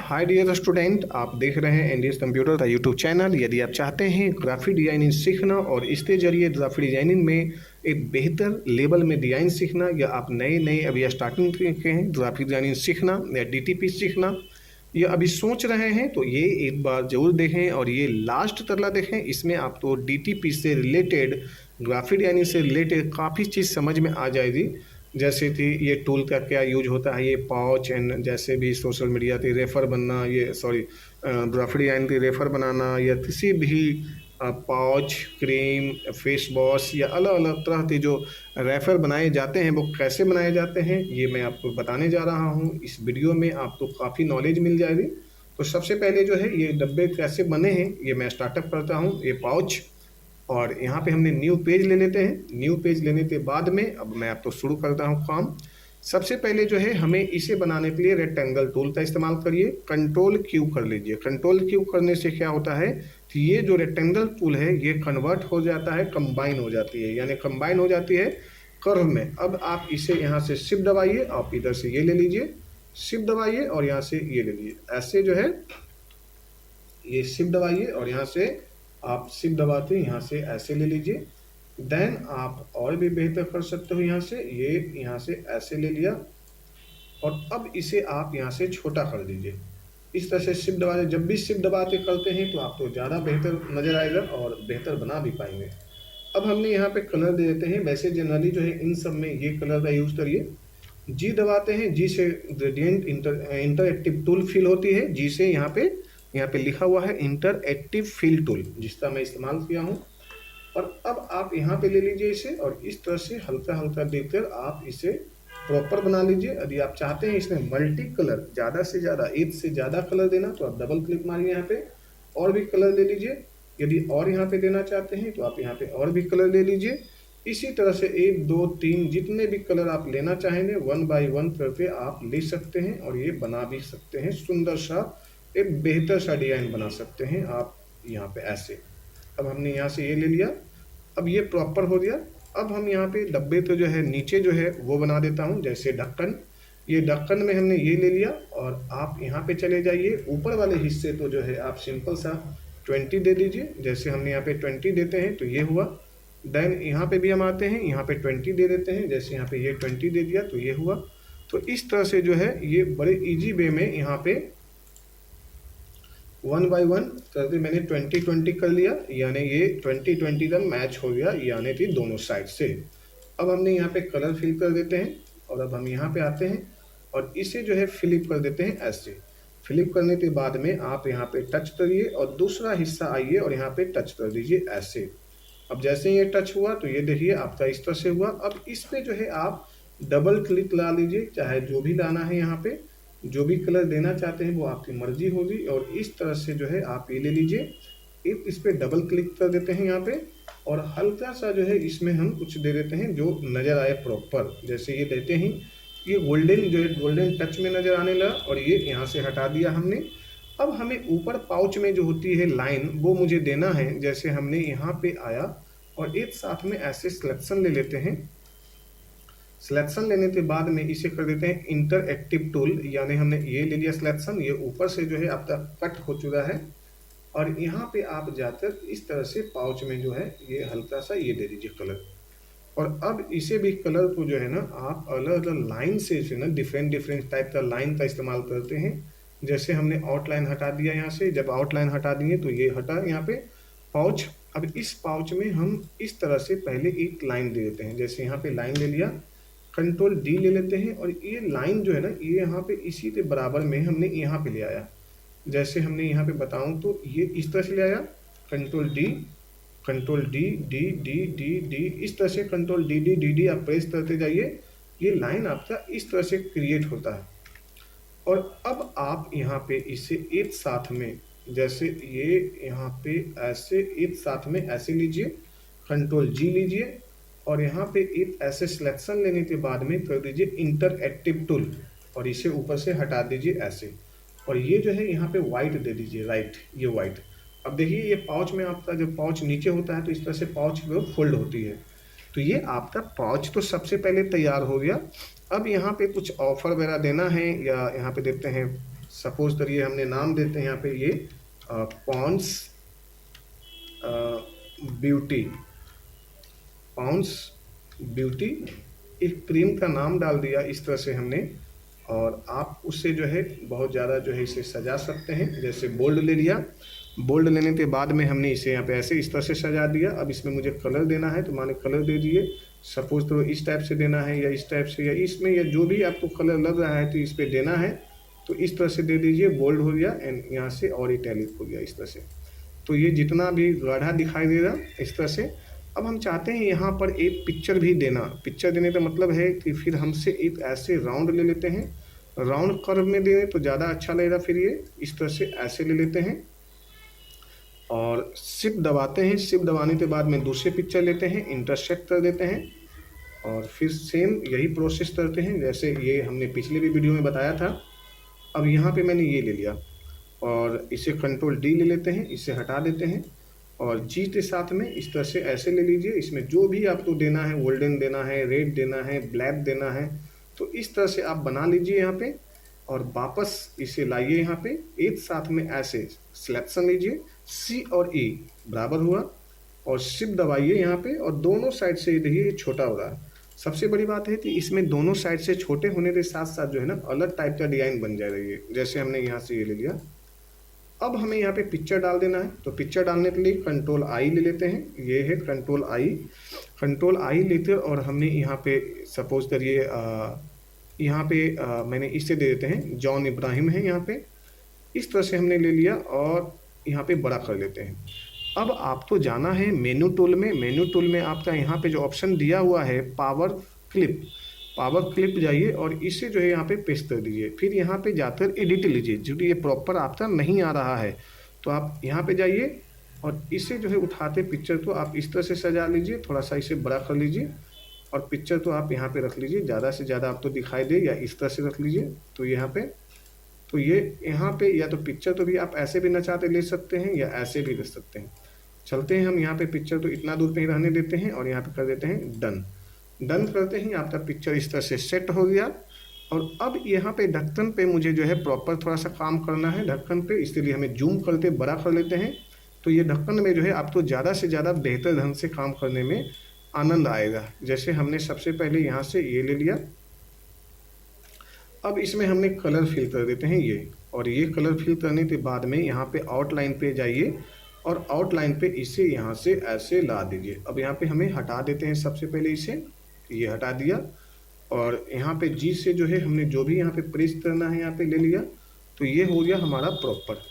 Hi dear student, आप देख रहे हैं एनडीएस कंप्यूटर का यूट्यूब चैनल। यदि आप चाहते हैं ग्राफिक डिजाइनिंग सीखना और इसके जरिए ग्राफिक डिजाइनिंग में एक बेहतर लेवल में डिजाइन सीखना, या आप नए अभी स्टार्टिंग के हैं ग्राफिक डिजाइनिंग सीखना या डीटीपी सीखना, या अभी सोच रहे हैं, तो ये एक बार ज़रूर देखें और ये लास्ट तक देखें। इसमें आपको डीटीपी से रिलेटेड, ग्राफिक डिजाइनिंग से रिलेटेड काफ़ी चीज़ समझ में आ जाएगी। जैसे कि ये टूल का क्या यूज होता है, ये पाउच एंड जैसे भी सोशल मीडिया के रेफर बनना, ये सॉरी ग्राफिक डिजाइन के रेफर बनाना, या किसी भी पाउच, क्रीम, फेस वॉश या अलग अलग तरह के जो रेफर बनाए जाते हैं वो कैसे बनाए जाते हैं, ये मैं आपको बताने जा रहा हूँ। इस वीडियो में आपको काफ़ी नॉलेज मिल जाएगी। तो सबसे पहले जो है ये डब्बे कैसे बने हैं ये मैं स्टार्टअप करता हूँ। ये पाउच, और यहाँ पे हमने न्यू पेज ले लेते हैं। न्यू पेज लेने के बाद में अब मैं आपको शुरू करता हूँ काम। सबसे पहले जो है हमें इसे बनाने के लिए रेक्टेंगल टूल का इस्तेमाल करिए। कंट्रोल क्यू कर लीजिए। कंट्रोल क्यू करने से क्या होता है कि ये जो रेक्टेंगल टूल है ये कन्वर्ट हो जाता है, कंबाइन हो जाती है, यानी कंबाइन हो जाती है कर्व में। अब आप इसे यहाँ से शिफ्ट दबाइए, आप इधर से ये ले लीजिए, शिफ्ट दबाइए और यहाँ से ये ले लीजिए। ऐसे जो है ये शिफ्ट दबाइए और यहाँ से आप शिफ्ट दबाते यहाँ से ऐसे ले लीजिए। देन आप और भी बेहतर कर सकते हो, यहाँ से ये यहाँ से ऐसे ले लिया और अब इसे आप यहाँ से छोटा कर दीजिए। इस तरह से शिफ्ट दबा, जब भी शिफ्ट दबा के करते हैं तो आपको ज़्यादा बेहतर नज़र आएगा और बेहतर बना भी पाएंगे। अब हमने यहाँ पे कलर दे देते हैं। वैसे जनरली जो है इन सब में ये कलर का यूज़ करिए। जी दबाते हैं, जी से ग्रेडियंट इंटरएक्टिव टूल फिल होती है। जी से यहाँ पे लिखा हुआ है इंटरएक्टिव फिल टूल, जिसका मैं इस्तेमाल किया हूँ। और अब आप यहाँ पे ले लीजिए इसे और इस तरह से हल्का हल्का देकर आप इसे प्रॉपर बना लीजिए। यदि आप चाहते हैं इसमें मल्टी कलर, ज़्यादा से ज़्यादा, एक से ज़्यादा कलर देना, तो आप डबल क्लिक मारिए यहाँ पे और भी कलर ले लीजिए। यदि और यहाँ पे देना चाहते हैं तो आप यहाँ पे और भी कलर ले लीजिए। इसी तरह से 1 2 3 जितने भी कलर आप लेना चाहेंगे 1 बाय 1 करके आप ले सकते हैं और ये बना भी सकते हैं। सुंदर सा एक बेहतर सा डिजाइन बना सकते हैं आप यहाँ पे ऐसे। अब हमने यहाँ से ये ले लिया, अब ये प्रॉपर हो गया। अब हम यहाँ पे डब्बे तो जो है नीचे जो है वो बना देता हूँ, जैसे ढक्कन। ये ढक्कन में हमने ये ले लिया और आप यहाँ पे चले जाइए। ऊपर वाले हिस्से तो जो है आप सिंपल सा 20 दे दीजिए। जैसे हमने यहाँ पे 20 देते हैं तो ये हुआ। देन यहाँ पे भी हम आते हैं, यहाँ पे 20 दे देते हैं। जैसे यहाँ पे ये 20 दे दिया तो ये हुआ। तो इस तरह से जो है ये बड़े ईजी वे में यहाँ पे 1 बाय 1 करके मैंने 20 कर लिया, यानी ये 20 का मैच हो गया, यानी कि दोनों साइड से। अब हमने यहाँ पे कलर फिल कर देते हैं और अब हम यहाँ पे आते हैं और इसे जो है फ्लिप कर देते हैं ऐसे। फ्लिप करने के बाद में आप यहाँ पे टच करिए और दूसरा हिस्सा आइए और यहाँ पे टच कर दीजिए ऐसे। अब जैसे ये टच हुआ तो ये देखिए आपका इस तरह से हुआ। अब इस पे जो है आप डबल क्लिक ला लीजिए, चाहे जो भी लाना है, यहाँ पे जो भी कलर देना चाहते हैं वो आपकी मर्जी होगी। और इस तरह से जो है आप ये ले लीजिए, एक इस पे डबल क्लिक कर देते हैं यहाँ पे और हल्का सा जो है इसमें हम कुछ दे देते हैं जो नज़र आए प्रॉपर। जैसे ये देते हैं, ये गोल्डन जो है गोल्डन टच में नज़र आने लगा और ये यहाँ से हटा दिया हमने। अब हमें ऊपर पाउच में जो होती है लाइन वो मुझे देना है। जैसे हमने यहाँ पे आया और एक साथ में ऐसे सिलेक्शन ले लेते हैं। सिलेक्शन लेने के बाद में इसे कर देते हैं इंटरएक्टिव टूल, यानी हमने ये ले लिया सिलेक्शन। ये ऊपर से जो है आपका कट हो चुका है और यहाँ पे आप जाकर इस तरह से पाउच में जो है ये हल्का सा ये दे दीजिए कलर। और अब इसे भी कलर को जो है ना आप अलग अलग लाइन से जो है ना डिफरेंट टाइप का लाइन का इस्तेमाल करते हैं। जैसे हमने आउटलाइन हटा दिया यहाँ से, जब आउटलाइन हटा दिए तो ये हटा यहाँ पे पाउच। अब इस पाउच में हम इस तरह से पहले एक लाइन दे देते हैं। जैसे यहाँ पे लाइन ले लिया, कंट्रोल डी ले लेते हैं और ये लाइन जो है ना ये यहाँ पे इसी के बराबर में हमने यहाँ पे ले आया। जैसे हमने यहाँ पे बताऊँ तो ये इस तरह से ले आया, control D D D D D, इस तरह से control D D D D आप प्रेस करते जाइए। ये लाइन आपका इस तरह से क्रिएट होता है। और अब आप यहाँ पे इसे एक साथ में, जैसे ये यहाँ पे ऐसे एक साथ में ऐसे लीजिए, कंट्रोल जी लीजिए और यहाँ पे एक ऐसे सिलेक्शन लेने के बाद में कर दीजिए इंटरएक्टिव टूल और इसे ऊपर से हटा दीजिए ऐसे। और ये जो है यहाँ पे वाइट दे दीजिए, राइट, ये वाइट। अब देखिए ये पाउच में आपका जब पाउच नीचे होता है तो इस तरह से पाउच फोल्ड होती है। तो ये आपका पाउच तो सबसे पहले तैयार हो गया। अब यहाँ पे कुछ ऑफर वगैरह देना है, या यहाँ पे देते हैं सपोज करिए हमने नाम देते हैं यहाँ पे ये पॉन्ड्स ब्यूटी, पॉन्ड्स ब्यूटी, एक क्रीम का नाम डाल दिया इस तरह से हमने। और आप उससे जो है बहुत ज़्यादा जो है इसे सजा सकते हैं। जैसे बोल्ड ले लिया, बोल्ड लेने के बाद में हमने इसे यहाँ पे ऐसे इस तरह से सजा दिया। अब इसमें मुझे कलर देना है तो माने कलर दे दिए, सपोज तो इस टाइप से देना है या इस टाइप से या इसमें, या जो भी आपको कलर लग रहा है तो इस पर देना है तो इस तरह से दे दीजिए। बोल्ड हो गया एंड यहाँ से और इटैलिक हो गया इस तरह से। तो ये जितना भी गाढ़ा दिखाई दे रहा इस तरह से। अब हम चाहते हैं यहाँ पर एक पिक्चर भी देना। पिक्चर देने का मतलब है कि फिर हमसे एक ऐसे राउंड ले लेते हैं, राउंड कर्व में दें तो ज़्यादा अच्छा लगेगा। फिर ये इस तरह से ऐसे ले लेते हैं और शिफ्ट दबाते हैं। शिफ्ट दबाने के बाद में दूसरे पिक्चर लेते हैं, इंटरसेक्ट कर देते हैं और फिर सेम यही प्रोसेस करते हैं जैसे ये हमने पिछले भी वीडियो में बताया था। अब यहाँ पे मैंने ये ले लिया और इसे कंट्रोल डी ले लेते हैं, इसे हटा देते हैं और जी के साथ में इस तरह से ऐसे ले लीजिए। इसमें जो भी आपको देना है, गोल्डन देना है, रेड देना है, ब्लैक देना है, तो इस तरह से आप बना लीजिए यहाँ पे और वापस इसे लाइए यहाँ पे एक साथ में ऐसे सिलेक्शन लीजिए। सी और ई बराबर हुआ और शिफ्ट दबाइए यहाँ पे और दोनों साइड से देखिए ये छोटा हो रहा है। सबसे बड़ी बात है कि इसमें दोनों साइड से छोटे होने के साथ साथ जो है ना अलग टाइप का डिजाइन बन जाएगा। जैसे हमने यहाँ से ये ले लिया। अब हमें यहाँ पे पिक्चर डाल देना है तो पिक्चर डालने के लिए कंट्रोल आई ले लेते हैं। ये है कंट्रोल आई, कंट्रोल आई लेते हैं और हमने यहाँ पे सपोज करिए यहाँ पे मैंने इसे दे देते हैं, जॉन इब्राहिम है यहाँ पे। इस तरह से हमने ले लिया और यहाँ पे बड़ा कर लेते हैं। अब आपको जाना है मेनू टूल में। मेनू टूल में आपका यहाँ पे जो ऑप्शन दिया हुआ है पावर क्लिप, पावर क्लिप जाइए और इसे जो है यहाँ पे पेस्ट कर दीजिए। फिर यहाँ पे जाकर एडिट लीजिए, जो कि ये प्रॉपर आपका नहीं आ रहा है तो आप यहाँ पे जाइए और इसे जो है उठाते पिक्चर को आप इस तरह से सजा लीजिए, थोड़ा सा इसे बड़ा कर लीजिए और पिक्चर तो आप यहाँ पे रख लीजिए, ज़्यादा से ज़्यादा आपको दिखाई दे, या इस तरह से रख लीजिए। तो यहाँ पे तो ये यहाँ पे या तो पिक्चर तो भी आप ऐसे भी नचाते ले सकते हैं या ऐसे भी ले सकते हैं। चलते हैं हम यहाँ पे पिक्चर तो इतना दूर पे ही रहने देते हैं और यहाँ पे कर देते हैं डन। डन करते ही आपका पिक्चर इस तरह से सेट हो गया। और अब यहाँ पे ढक्कन पे मुझे जो है प्रॉपर थोड़ा सा काम करना है ढक्कन पे, इसलिए हमें जूम करते बड़ा कर लेते हैं। तो ये ढक्कन में जो है आपको ज़्यादा से ज़्यादा बेहतर ढंग से काम करने में आनंद आएगा। जैसे हमने सबसे पहले यहाँ से ये ले लिया, अब इसमें हमने कलर फिल कर देते हैं ये, और ये कलर फिल करने के बाद में यहाँ पे आउटलाइन पे जाइए और आउटलाइन पे इसे यहाँ से ऐसे ला दीजिए। अब यहाँ पे हमें हटा देते हैं सबसे पहले इसे, ये हटा दिया और यहाँ पे जी से जो है हमने जो भी यहाँ पे प्रेस करना है यहाँ पे ले लिया। तो ये हो गया हमारा प्रॉपर।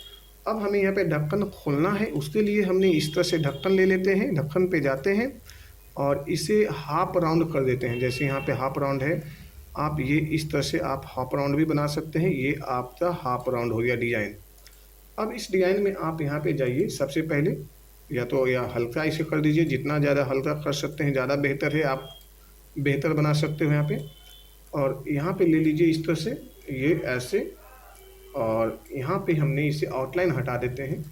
अब हमें यहाँ पे ढक्कन खोलना है, उसके लिए हमने इस तरह से ढक्कन ले लेते हैं, ढक्कन पे जाते हैं और इसे हाफ राउंड कर देते हैं। जैसे यहाँ पे हाफ राउंड है, आप ये इस तरह से आप हाफ राउंड भी बना सकते हैं। ये आपका हाफ राउंड हो गया डिज़ाइन। अब इस डिज़ाइन में आप यहाँ पे जाइए, सबसे पहले या हल्का इसे कर दीजिए, जितना ज़्यादा हल्का कर सकते हैं ज़्यादा बेहतर है, आप बेहतर बना सकते हो यहाँ पे। और यहाँ पे ले लीजिए इस तरह से ये ऐसे, और यहाँ पे हमने इसे आउटलाइन हटा देते हैं।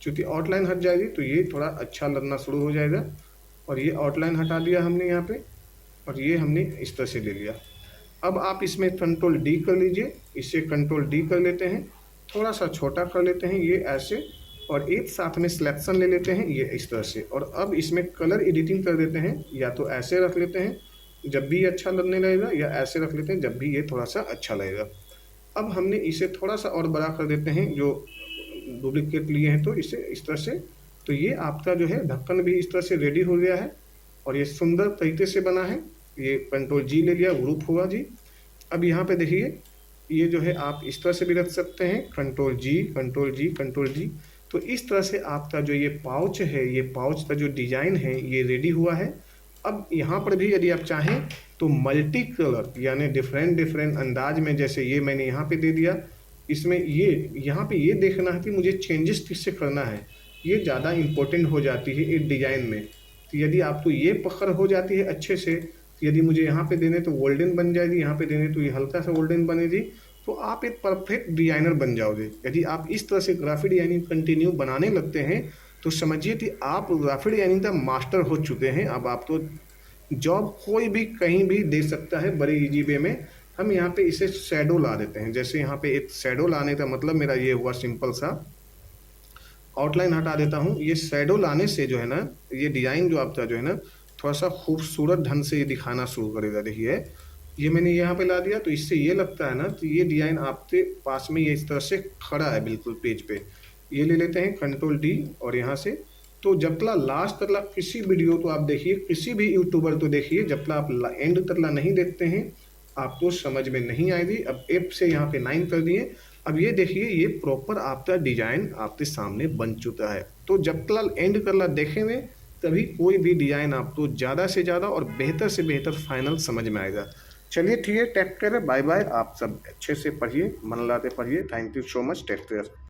चूँकि आउटलाइन हट जाएगी तो ये थोड़ा अच्छा लगना शुरू हो जाएगा। और ये आउटलाइन हटा दिया हमने यहाँ पे और ये हमने इस तरह से ले लिया। अब आप इसमें कंट्रोल डी कर लीजिए, इसे कंट्रोल डी कर लेते हैं, थोड़ा सा छोटा कर लेते हैं ये ऐसे, और एक साथ में सिलेक्शन ले लेते हैं ये इस तरह से। और अब इसमें कलर एडिटिंग कर देते हैं, या तो ऐसे रख लेते हैं जब भी अच्छा लगने लगेगा, या ऐसे रख लेते हैं जब भी ये थोड़ा सा अच्छा लगेगा। अब हमने इसे थोड़ा सा और बड़ा कर देते हैं, जो डुप्लीकेट लिए हैं तो इसे इस तरह से। तो ये आपका जो है ढक्कन भी इस तरह से रेडी हो गया है और ये सुंदर तरीके से बना है। ये कंट्रोल जी ले लिया, ग्रुप हुआ जी। अब यहाँ पे देखिए ये जो है आप इस तरह से भी रख सकते हैं, कंट्रोल जी कंट्रोल जी कंट्रोल जी। तो इस तरह से आपका जो ये पाउच है, ये पाउच का जो डिज़ाइन है ये रेडी हुआ है। अब यहाँ पर भी यदि आप चाहें तो मल्टी कलर यानी डिफरेंट अंदाज में, जैसे ये मैंने यहाँ पे दे दिया, इसमें ये यहाँ पे ये देखना है कि मुझे चेंजेस किससे करना है, ये ज़्यादा इम्पोर्टेंट हो जाती है एक डिज़ाइन में। तो यदि आपको ये पकड़ हो जाती है अच्छे से, यदि मुझे यहाँ पे देने तो गोल्डन बन जाएगी, यहाँ पे देने तो ये हल्का सा गोल्डन बनेगी, तो आप एक परफेक्ट डिज़ाइनर बन जाओगे। यदि आप इस तरह से ग्राफिक डिज़ाइनिंग कंटिन्यू बनाने लगते हैं तो समझिए कि आप ग्राफिक डिज़ाइनिंग का मास्टर हो चुके हैं। अब आप तो जॉब कोई भी कहीं भी दे सकता है बड़े इजी वे में। हम यहाँ पे इसे शैडो ला देते हैं। जैसे यहाँ पे एक शैडो लाने का मतलब मेरा ये हुआ, सिंपल सा आउटलाइन हटा देता हूँ। ये शैडो लाने से जो है ना, ये डिजाइन जो आपका जो है ना थोड़ा सा खूबसूरत ढंग से ये दिखाना शुरू करेगा। देखिए ये मैंने यहाँ पे ला दिया, तो इससे ये लगता है ना कि ये डिजाइन आपके पास में ये इस तरह से खड़ा है बिल्कुल पेज पे। ये ले लेते हैं Ctrl+D और यहाँ से, तो जब तक लास्ट तक किसी वीडियो तो आप देखिए, किसी भी यूट्यूबर तो देखिए, जब तक आप एंड तक नहीं देखते हैं आपको समझ में नहीं आएगी। अब एफ से यहाँ पे 9 कर दिए। अब ये देखिए ये प्रॉपर आपका डिजाइन आपके सामने बन चुका है। तो जब तक एंड करला देखेंगे तभी कोई भी डिजाइन आपको ज़्यादा से ज़्यादा और बेहतर से बेहतर फाइनल समझ में आएगा। चलिए ठीक है, टेक केयर, बाय बाय। आप सब अच्छे से पढ़िए, मन लाते पढ़िए। Thank you so much, take care.